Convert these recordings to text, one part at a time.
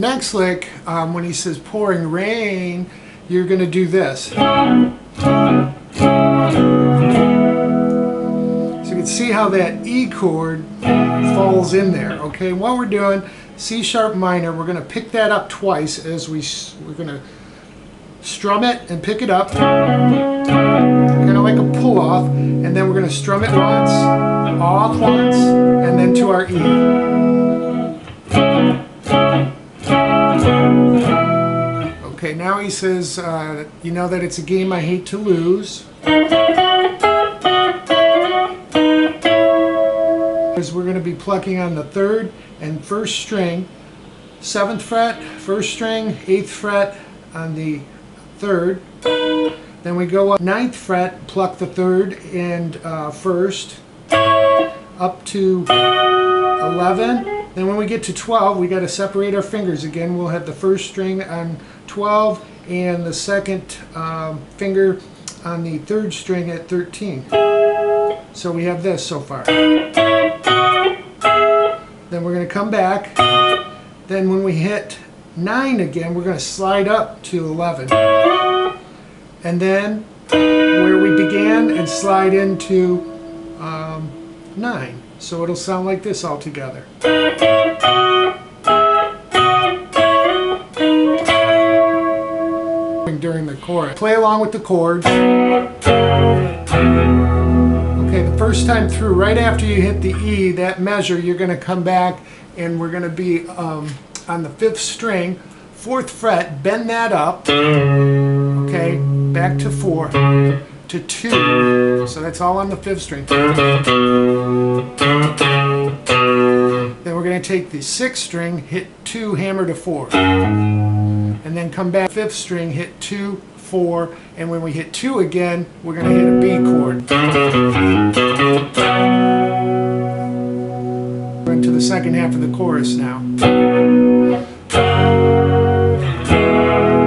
Next lick, when he says pouring rain, you're going to do this. So you can see how that E chord falls in there. Okay, what we're doing, C sharp minor, we're going to pick that up twice as we're going to strum it and pick it up, kind of like a pull off, and then we're going to strum it once, off once, and then to our E. Okay, now he says, you know that it's a game I hate to lose. We're going to be plucking on the 3rd and 1st string, 7th fret, 1st string, 8th fret on the 3rd. Then we go up 9th fret, pluck the 3rd and 1st, up to 11. Then when we get to 12, we got to separate our fingers again. We'll have the 1st string on 12 and the 2nd finger on the 3rd string at 13. So we have this so far. Then we're going to come back. Then when we hit 9 again, we're going to slide up to 11. And then where we began and slide into 9. So it'll sound like this all together. During the chorus. Play along with the chords. Okay, the first time through, right after you hit the E, that measure, you're going to come back and we're going to be on the 5th string, 4th fret, bend that up, okay, back to 4, to 2, so that's all on the 5th string. Then we're going to take the 6th string, hit 2, hammer to 4, and then come back 5th string, hit 2, 4, and when we hit 2 again, we're going to hit a B chord. We're into the 2nd half of the chorus now.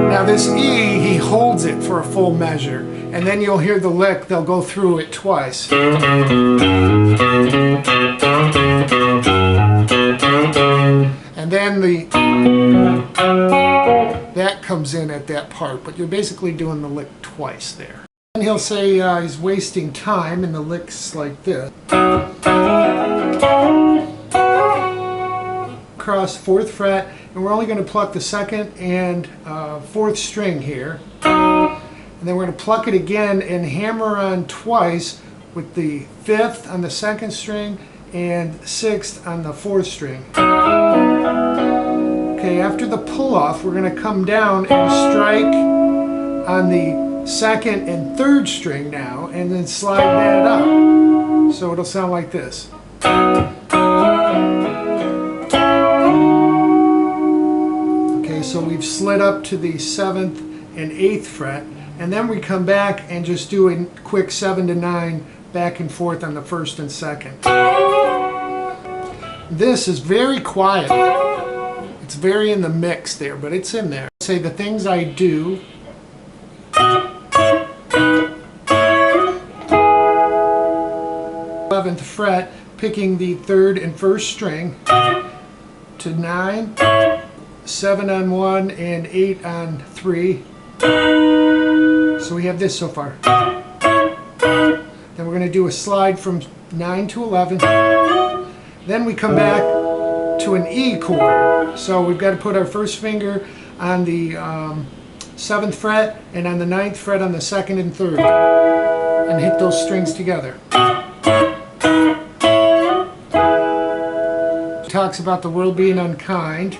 Now this E, he holds it for a full measure, and then you'll hear the lick, they'll go through it twice. And then that comes in at that part, but you're basically doing the lick twice there. And he'll say he's wasting time, and the lick's like this. Across 4th fret, and we're only going to pluck the 2nd and 4th string here. And then we're going to pluck it again and hammer on twice with the 5th on the 2nd string and 6th on the 4th string. Okay, after the pull off, we're going to come down and strike on the 2nd and 3rd string now, and then slide that up. So it'll sound like this. Okay, so we've slid up to the 7th and 8th fret, and then we come back and just do a quick 7 to 9 back and forth on the 1st and 2nd. This is very quiet. It's very in the mix there, but it's in there. Say the things I do. 11th fret, picking the 3rd and 1st string to 9, 7 on 1 and 8 on 3. So we have this so far. Then we're going to do a slide from 9 to 11. Then we come back to an E chord. So we've got to put our 1st finger on the 7th fret and on the 9th fret on the 2nd and 3rd and hit those strings together. Talks about the world being unkind.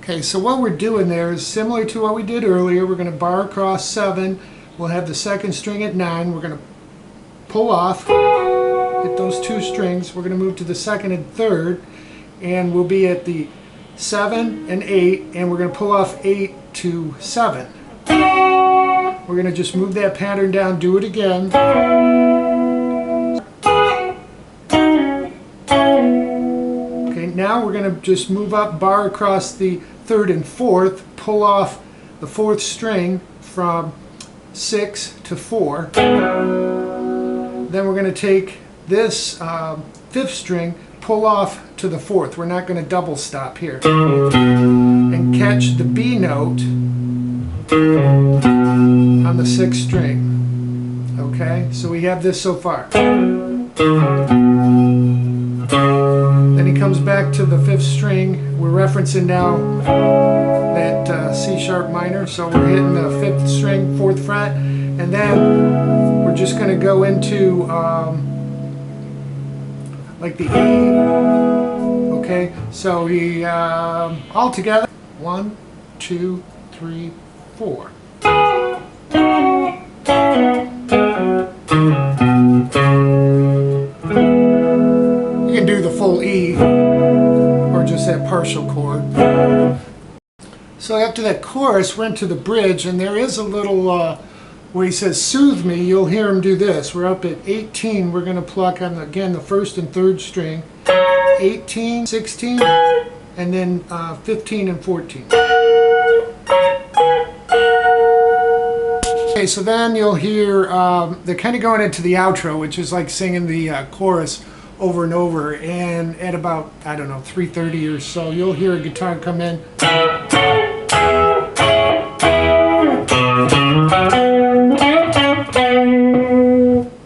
Okay, so what we're doing there is similar to what we did earlier. We're going to bar across 7. We'll have the 2nd string at 9. We're going to pull off, hit those 2 strings. We're going to move to the 2nd and 3rd, and we'll be at the 7 and 8, and we're going to pull off 8 to 7. We're going to just move that pattern down, do it again. Okay, now we're going to just move up, bar across the 3rd and 4th, pull off the 4th string from 6 to 4. then we're going to take this fifth string, pull off to the fourth. We're not going to double stop here. And catch the B note on the sixth string. Okay, so we have this so far. Then he comes back to the fifth string. We're referencing now that C sharp minor, so we're hitting the fifth string, fourth fret, and then we're just going to go into like the E. Okay, so we all together, 1, 2, 3, 4. You can do the full E or just that partial chord. So after that chorus, we're into the bridge, and there is a little where he says, soothe me. You'll hear him do this. We're up at 18. We're going to pluck on, again, the first and third string. 18, 16, and then 15 and 14. Okay, so then you'll hear, they're kind of going into the outro, which is like singing the chorus over and over, and at about, I don't know, 3:30 or so, you'll hear a guitar come in.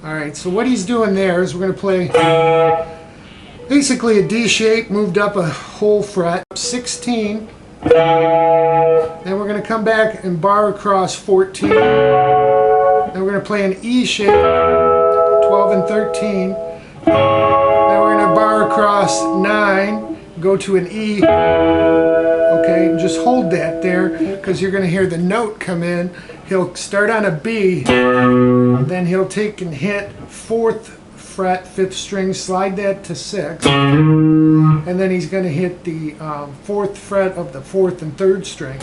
Alright, so what he's doing there is we're going to play basically a D shape, moved up a whole fret, 16. Then we're going to come back and bar across 14. Then we're going to play an E shape, 12 and 13. Then we're going to bar across 9, go to an E. Okay, just hold that there because you're going to hear the note come in. He'll start on a B, then he'll take and hit 4th fret, 5th string, slide that to 6, and then he's going to hit the 4th fret of the 4th and 3rd string.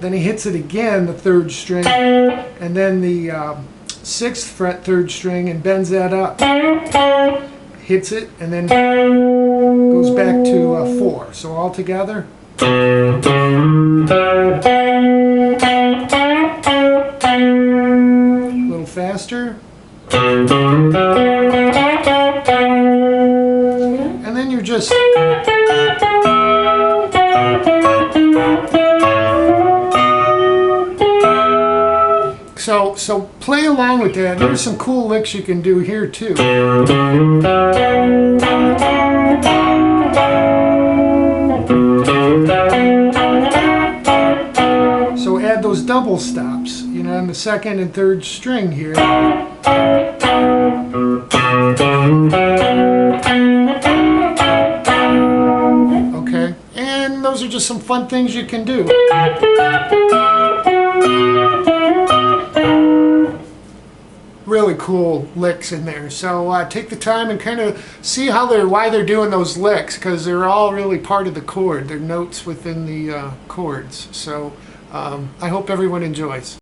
Then he hits it again, the 3rd string, and then the 6th fret, 3rd string, and bends that up. Hits it, and then goes back to 4. So all together. A little faster. And then you're just so play along with that. There's some cool licks you can do here too. So add those double stops, you know, on the 2nd and 3rd string here. Okay, and those are just some fun things you can do. Really cool licks in there. So take the time and kind of see how why they're doing those licks, because they're all really part of the chord. They're notes within the chords. So I hope everyone enjoys.